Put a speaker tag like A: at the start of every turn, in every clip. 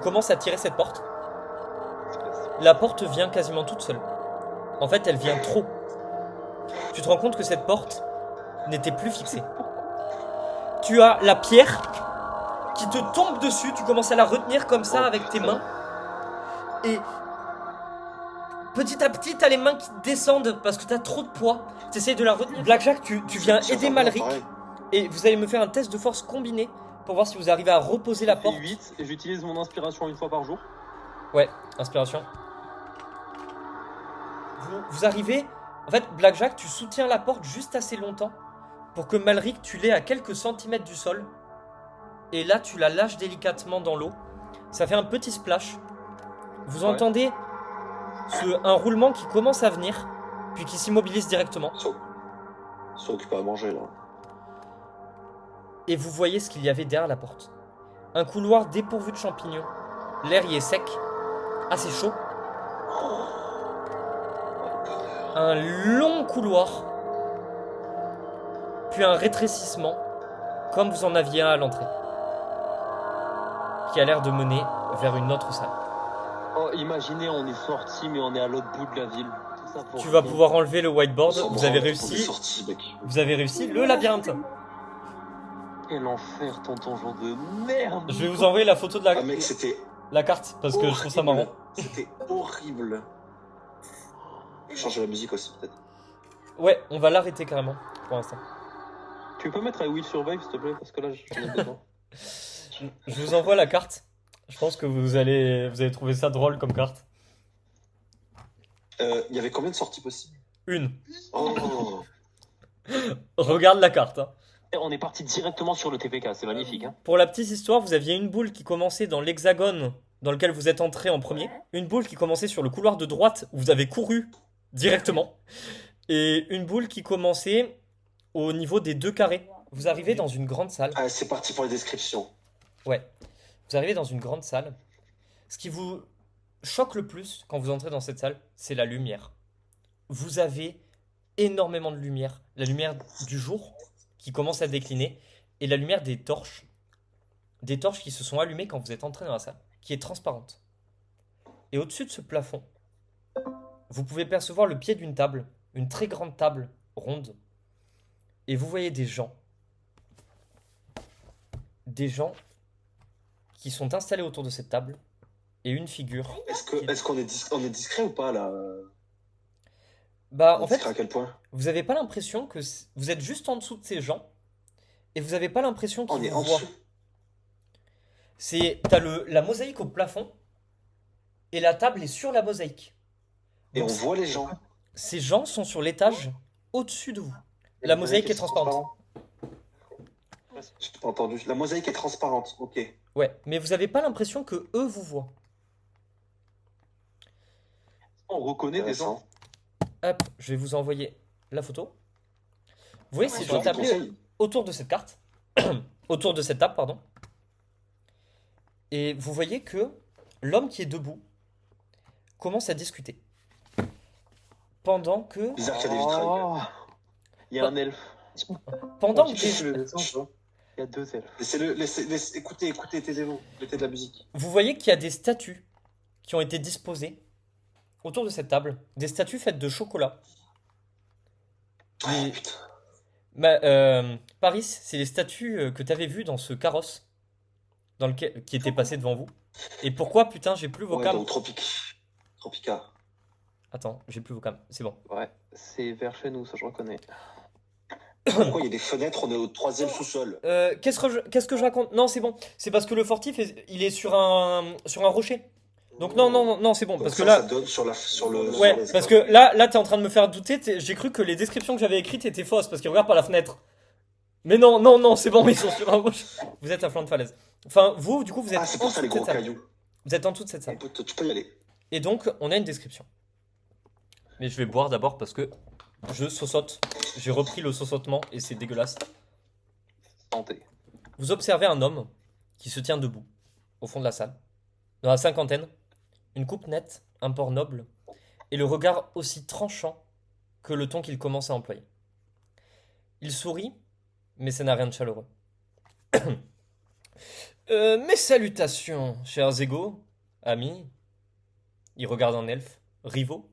A: commences à tirer cette porte. La porte vient quasiment toute seule. En fait, elle vient trop. Tu te rends compte que cette porte n'était plus fixée. Tu as la pierre qui te tombe dessus, tu commences à la retenir comme ça avec tes mains. Et petit à petit, t'as les mains qui descendent parce que t'as trop de poids. T'essayes de la retenir. Blackjack, tu viens aider Malric. Et vous allez me faire un test de force combiné pour voir si vous arrivez à reposer la porte.
B: 8 et j'utilise mon inspiration une fois par jour.
A: Ouais, inspiration. Vous arrivez. En fait, Blackjack, tu soutiens la porte juste assez longtemps pour que Malric, tu l'aies à quelques centimètres du sol. Et là, tu la lâches délicatement dans l'eau. Ça fait un petit splash. Vous entendez un roulement qui commence à venir, puis qui s'immobilise directement.
C: Ils sont occupés à manger là.
A: Et vous voyez ce qu'il y avait derrière la porte. Un couloir dépourvu de champignons. L'air y est sec, assez chaud. Un long couloir, puis un rétrécissement, comme vous en aviez un à l'entrée, qui a l'air de mener vers une autre salle.
B: Oh, imaginez, on est sorti, mais on est à l'autre bout de la ville. Tout ça pour
A: Tu vas
B: rien.
A: pouvoir enlever le whiteboard.
C: On
A: Vous avez
C: est
A: réussi.
C: sortis, mec.
A: Vous avez réussi le labyrinthe.
B: Quel enfer, tonton genre de merde.
A: Je vais vous envoyer la photo de
C: Ah mec, c'était
A: la carte parce que je trouve ça marrant.
C: C'était horrible. Je change la musique aussi peut-être.
A: Ouais, on va l'arrêter carrément pour l'instant.
B: Tu peux mettre I Will Survive s'il te plaît, parce que là j'en ai besoin.
A: Je vous envoie la carte. Je pense que vous allez trouver ça drôle comme carte.
C: Il y avait combien de sorties possibles?
A: Une.
C: Oh.
A: Regarde la carte. Hein.
B: On est parti directement sur le TPK, c'est magnifique. Hein.
A: Pour la petite histoire, vous aviez une boule qui commençait dans l'hexagone dans lequel vous êtes entré en premier. Une boule qui commençait sur le couloir de droite où vous avez couru directement. Et une boule qui commençait au niveau des deux carrés. Vous arrivez dans une grande salle.
C: Ah, c'est parti pour les descriptions.
A: Ouais. Vous arrivez dans une grande salle. Ce qui vous choque le plus quand vous entrez dans cette salle, c'est la lumière. Vous avez énormément de lumière. La lumière du jour qui commence à décliner et la lumière des torches. Des torches qui se sont allumées quand vous êtes entré dans la salle, qui est transparente. Et au-dessus de ce plafond, vous pouvez percevoir le pied d'une table, une très grande table ronde. Et vous voyez des gens. Des gens qui sont installés autour de cette table et une figure.
C: Est-ce qu'on est discret ou pas là?
A: Bah,
C: On
A: en fait,
C: discret à quel point?
A: vous avez pas l'impression que vous êtes juste en dessous de ces gens et vous avez pas l'impression
C: On
A: qu'ils
C: est
A: vous
C: en
A: voient.
C: dessous.
A: T'as la mosaïque au plafond et la table est sur la mosaïque.
C: Et
A: Donc,
C: on voit les gens.
A: ces gens sont sur l'étage au-dessus de vous. La mosaïque est transparente.
C: J'ai pas entendu. La mosaïque est transparente, ok.
A: Ouais, mais vous avez pas l'impression que eux vous voient.
B: On reconnaît des gens.
C: Intéressant.
A: Hop, je vais vous envoyer la photo. Vous voyez ces
C: Sur
A: gens
C: du
A: tablés
C: conseil.
A: autour de cette carte, autour de cette table, pardon. Et vous voyez que l'homme qui est debout commence à discuter. Pendant que,
C: Bizarre qu'il y a des vitrailles.
B: Oh, il y a un elfe.
A: pendant que
B: Il y a deux elfes.
C: Laissez-le, écoutez, taisez-vous, mettez de la musique.
A: vous voyez qu'il y a des statues qui ont été disposées autour de cette table, des statues faites de chocolat.
C: Ah,
A: Et-
C: putain.
A: Paris, c'est les statues que t'avais vues dans ce carrosse qui était passé devant vous. Et pourquoi, putain, j'ai plus vos
C: Ouais,
A: cams.
C: donc Tropica.
A: Attends, j'ai plus vos cams, c'est bon.
B: Ouais, c'est vers chez nous, ça je reconnais.
C: Pourquoi il y a des fenêtres? On est au troisième sous-sol.
A: Qu'est-ce que je raconte? Non, c'est bon. C'est parce que le fortif, il est sur un rocher. Donc non, c'est bon.
C: Donc
A: Parce que
C: ça,
A: là,
C: ça donne sur le.
A: ouais,
C: sur les
A: parce que là, t'es en train de me faire douter. J'ai cru que les descriptions que j'avais écrites étaient fausses parce qu'ils regardent par la fenêtre. Mais non, c'est bon, ils sont sur un rocher. Vous êtes à flanc de falaise. Enfin, vous, du coup, vous êtes
C: Ah, c'est
A: en
C: pour ça
A: dessous
C: les
A: de
C: gros
A: cette salle.
C: cailloux.
A: Vous êtes en dessous de cette salle.
C: Tu peux y aller.
A: Et donc, on a une description. Mais je vais boire d'abord parce que je sausote. J'ai repris le sausotement et c'est dégueulasse.
B: Santé.
A: Vous observez un homme qui se tient debout, au fond de la salle, dans la cinquantaine, une coupe nette, un port noble, et le regard aussi tranchant que le ton qu'il commence à employer. Il sourit, mais ça n'a rien de chaleureux. Mes salutations, chers égaux, amis. Il regarde un elfe, rivaux.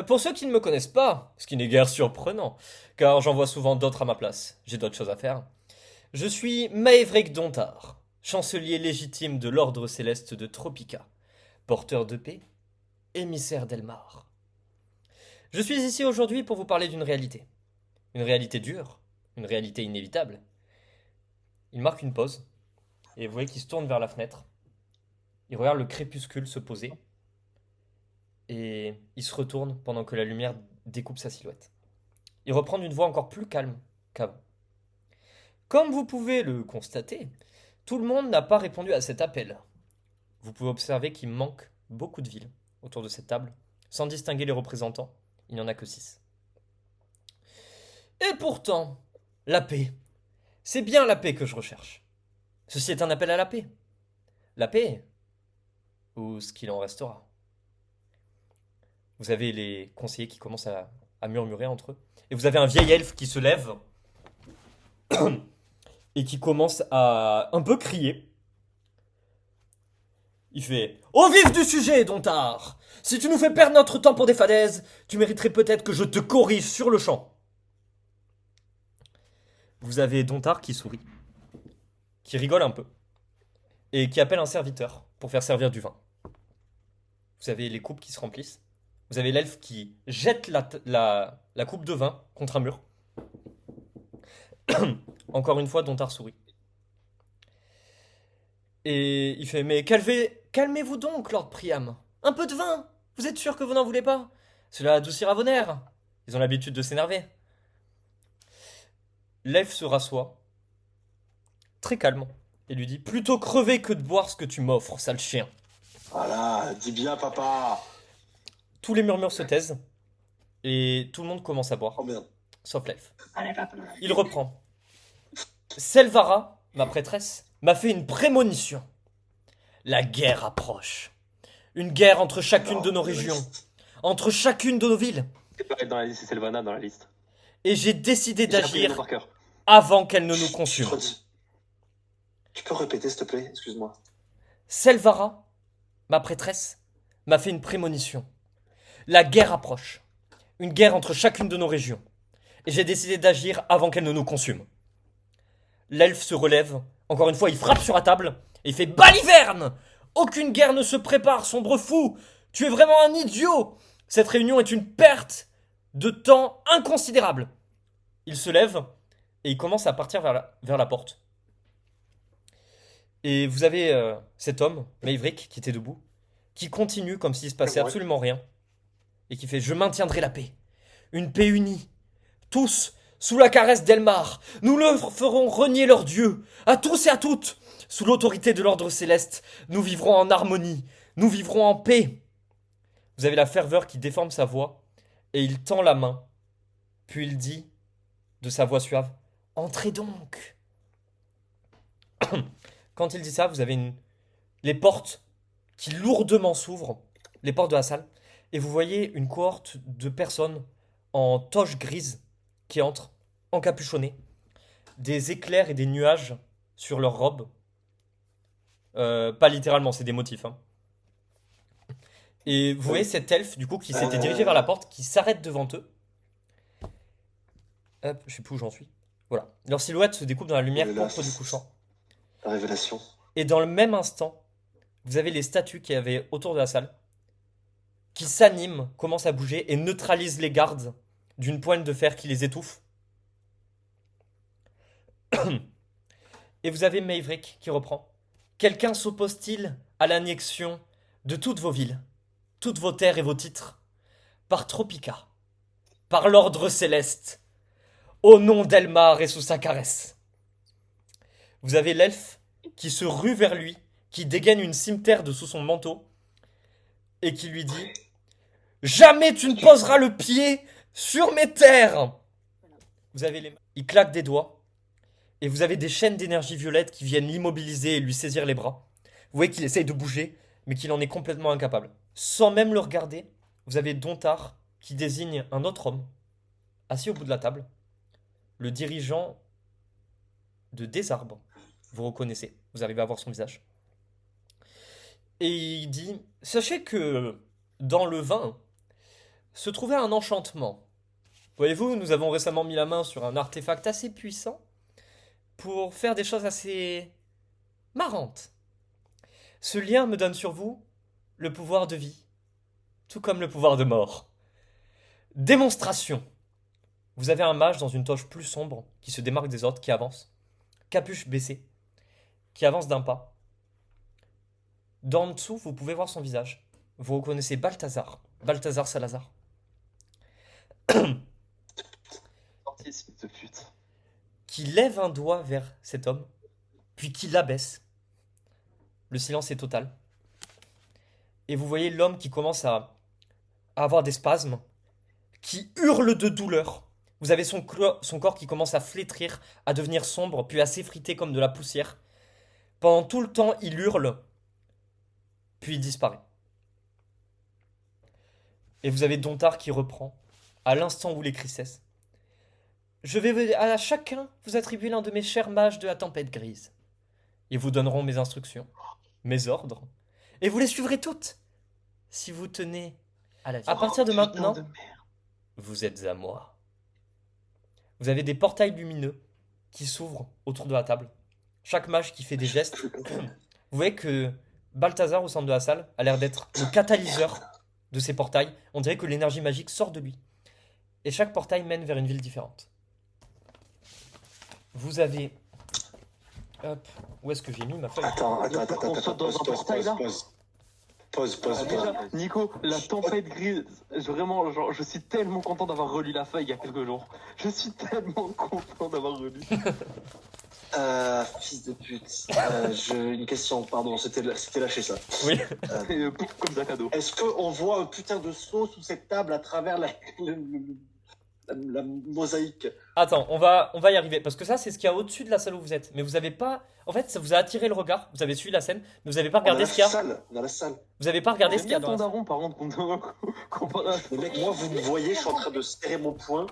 A: Pour ceux qui ne me connaissent pas, ce qui n'est guère surprenant, car j'en vois souvent d'autres à ma place, j'ai d'autres choses à faire, je suis Maevric Dontar, chancelier légitime de l'ordre céleste de Tropica, porteur de paix, émissaire d'Elmar. Je suis ici aujourd'hui pour vous parler d'une réalité. Une réalité dure, une réalité inévitable. Il marque une pause, et vous voyez qu'il se tourne vers la fenêtre. Il regarde le crépuscule se poser, et il se retourne pendant que la lumière découpe sa silhouette. Il reprend d'une voix encore plus calme qu'avant. Comme vous pouvez le constater, tout le monde n'a pas répondu à cet appel. Vous pouvez observer qu'il manque beaucoup de villes autour de cette table. Sans distinguer les représentants, il n'y en a que 6. Et pourtant, la paix. C'est bien la paix que je recherche. Ceci est un appel à la paix. La paix, ou ce qu'il en restera. Vous avez les conseillers qui commencent à murmurer entre eux. Et vous avez un vieil elfe qui se lève et qui commence à un peu crier. Il fait « Au vif du sujet, Dontar! Si tu nous fais perdre notre temps pour des fadaises, tu mériterais peut-être que je te corrige sur le champ. » Vous avez Dontar qui sourit, qui rigole un peu, et qui appelle un serviteur pour faire servir du vin. Vous avez les coupes qui se remplissent. Vous avez l'elfe qui jette la coupe de vin contre un mur. Encore une fois, Dontar sourit. Et il fait « Mais calmez-vous donc, Lord Priam. Un peu de vin. Vous êtes sûr que vous n'en voulez pas? Cela adoucira vos nerfs. » Ils ont l'habitude de s'énerver. L'elfe se rassoit, très calme, et lui dit « Plutôt crever que de boire ce que tu m'offres, sale chien. »
C: Voilà, dis bien, papa.
A: Tous les murmures se taisent, et tout le monde commence à boire,
C: Oh merde.
A: sauf l'elfe.
D: Allez, papa.
A: Il reprend. Selvara, ma prêtresse, m'a fait une prémonition. La guerre approche. Une guerre entre chacune de nos régions, entre chacune de nos villes.
B: C'est pas dans la liste, c'est Sylvana dans la liste.
A: Et j'ai décidé
B: J'ai appris les noms
A: d'agir
B: par cœur.
A: avant qu'elle ne nous
C: Je
A: consume.
C: redis. Tu peux répéter, s'il te plaît? Excuse-moi.
A: Selvara, ma prêtresse, m'a fait une prémonition. La guerre approche. Une guerre entre chacune de nos régions. Et j'ai décidé d'agir avant qu'elle ne nous consume. L'elfe se relève. Encore une fois, il frappe sur la table. Et il fait « Baliverne ! Aucune guerre ne se prépare, sombre fou. Tu es vraiment un idiot. Cette réunion est une perte de temps inconsidérable. » Il se lève et il commence à partir vers la porte. Et vous avez cet homme, Maevric, qui était debout, qui continue comme s'il se passait
C: Ouais.
A: absolument rien. Et qui fait « Je maintiendrai la paix. Une paix unie. Tous, sous la caresse d'Elmar, nous leur ferons renier leur dieu. À tous et à toutes. Sous l'autorité de l'ordre céleste, nous vivrons en harmonie. Nous vivrons en paix. » Vous avez la ferveur qui déforme sa voix. Et il tend la main. Puis il dit, de sa voix suave, « Entrez donc. » Quand il dit ça, vous avez les portes qui lourdement s'ouvrent, les portes de la salle, et vous voyez une cohorte de personnes en toge grise qui entrent, encapuchonnées, des éclairs et des nuages sur leurs robes. Pas littéralement, c'est des motifs. Hein. Et vous voyez cet elfe, du coup, qui s'était dirigé vers la porte, qui s'arrête devant eux. Hop, je sais plus où j'en suis. Voilà. Leur silhouette se découpe dans la lumière
C: Voilà.
A: pourpre du couchant.
C: La révélation.
A: Et dans le même instant, vous avez les statues qu'il y avait autour de la salle qui s'animent, commencent à bouger et neutralisent les gardes d'une poigne de fer qui les étouffe. Et vous avez Maevric qui reprend. Quelqu'un s'oppose-t-il à l'annexion de toutes vos villes, toutes vos terres et vos titres, par Tropica, par l'ordre céleste, au nom d'Elmar et sous sa caresse? Vous avez l'elfe qui se rue vers lui, qui dégaine une cimeterre de sous son manteau, et qui lui dit « Jamais tu ne poseras le pied sur mes terres !» Vous avez les mains. Il claque des doigts, et vous avez des chaînes d'énergie violette qui viennent l'immobiliser et lui saisir les bras. Vous voyez qu'il essaye de bouger, mais qu'il en est complètement incapable. Sans même le regarder, vous avez Dontar qui désigne un autre homme, assis au bout de la table, le dirigeant de Désarbre. Vous reconnaissez, vous arrivez à voir son visage. Et il dit, sachez que dans le vin se trouvait un enchantement. Voyez-vous, nous avons récemment mis la main sur un artefact assez puissant pour faire des choses assez marrantes. Ce lien me donne sur vous le pouvoir de vie, tout comme le pouvoir de mort. Démonstration. Vous avez un mage dans une toge plus sombre qui se démarque des autres, qui avance, capuche baissée, qui avance d'un pas. D'en dessous, vous pouvez voir son visage. Vous reconnaissez Balthazar, Balthazar Salazar.
B: Sorti, espèce de pute.
A: Qui lève un doigt vers cet homme, puis qui l'abaisse. Le silence est total. Et vous voyez l'homme qui commence à avoir des spasmes, qui hurle de douleur. Vous avez son corps qui commence à flétrir, à devenir sombre, puis à s'effriter comme de la poussière. Pendant tout le temps, il hurle, puis il disparaît. Et vous avez Dontar qui reprend, à l'instant où les cris cessent. Je vais à chacun vous attribuer l'un de mes chers mages de la tempête grise. Ils vous donneront mes instructions, mes ordres, et vous les suivrez toutes, si vous tenez à la vie. À partir de maintenant, vous êtes à moi. Vous avez des portails lumineux qui s'ouvrent autour de la table. Chaque mage qui fait des gestes. Vous voyez que Balthazar, au centre de la salle, a l'air d'être le catalyseur de ces portails. On dirait que l'énergie magique sort de lui. Et chaque portail mène vers une ville différente. Vous avez... Hop, où est-ce que j'ai mis ma feuille?
C: Attends,
B: On saute dans un portail, là
C: Pause.
B: Déjà, Nico, la tempête grise, vraiment, genre, je suis tellement content d'avoir relu la feuille il y a quelques jours. Je suis tellement content d'avoir relu.
C: Fils de pute. Une question, pardon, c'était lâché ça.
A: Oui.
B: Comme ça, cadeau.
C: Est-ce qu'on voit un putain de saut sous cette table à travers la mosaïque?
A: Attends, on va y arriver. Parce que ça, c'est ce qu'il y a au-dessus de la salle où vous êtes. Mais vous avez pas... En fait, ça vous a attiré le regard. Vous avez suivi la scène. Mais vous avez pas regardé ce qu'il y a.
C: Dans la salle.
A: Vous avez pas regardé ce qu'il y a
B: J'aime bien
A: dans
B: ton
A: la salle.
B: daron, par contre, comparé à...
C: Mais mec, moi, vous me voyez, je suis en train de serrer mon poing.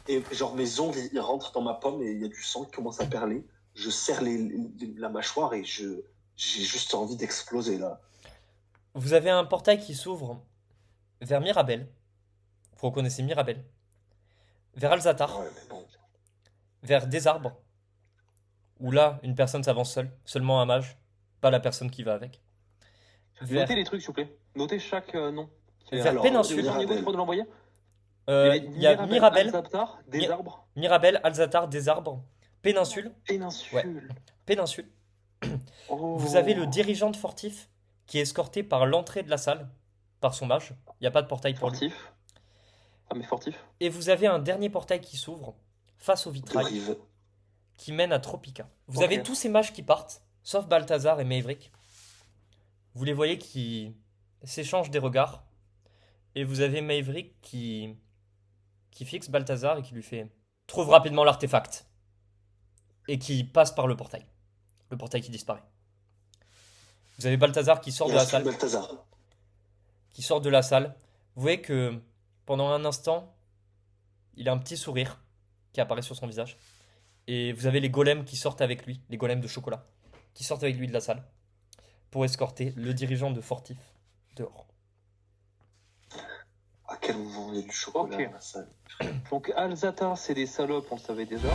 C: Et genre, mes ongles, ils rentrent dans ma pomme et il y a du sang qui commence à perler. Je serre la mâchoire et j'ai juste envie d'exploser, là.
A: Vous avez un portail qui s'ouvre vers Mirabel. Vous reconnaissez Mirabel. Vers Alzatar.
C: Ouais, mais bon.
A: Vers des arbres. Où là, une personne s'avance seule. Seulement un mage. Pas la personne qui va avec. Vers,
B: Notez les trucs, s'il vous plaît. Notez chaque nom.
A: vers
C: Alors,
A: Péninsule.
C: Mirabel.
B: Niveau, tu peux nous l'envoyer
A: Il y a Mirabel.
B: Alzaptar, des
A: Mi-
B: arbres.
A: Mirabel, Alzatar, des arbres. Péninsule.
B: Péninsule.
A: Péninsule.
B: Oh.
A: Vous avez le dirigeant de Fortif qui est escorté par l'entrée de la salle. Par son mage. Il n'y a pas de portail pour lui.
B: Fortif. Ah, mais fortif.
A: Et vous avez un dernier portail qui s'ouvre face au
C: De
A: vitrail
C: rive.
A: qui mène à Tropica. Vous
B: Ok.
A: avez tous ces mages qui partent, sauf Balthazar et Maverick. Vous les voyez qui s'échangent des regards. Et vous avez Maverick qui fixe Balthazar et qui lui fait « Trouve rapidement l'artefact !» et qui passe par le portail. Le portail qui disparaît. Vous avez Balthazar qui sort de la salle.
C: Balthazar.
A: Qui sort de la salle. Vous voyez que pendant un instant, il a un petit sourire qui apparaît sur son visage. Et vous avez les golems qui sortent avec lui, les golems de chocolat, qui sortent avec lui de la salle pour escorter le dirigeant de Fortif dehors.
C: À quel moment il y a du chocolat
B: Ok.
C: dans la salle?
B: Donc, Alzata, c'est des salopes, on le savait déjà.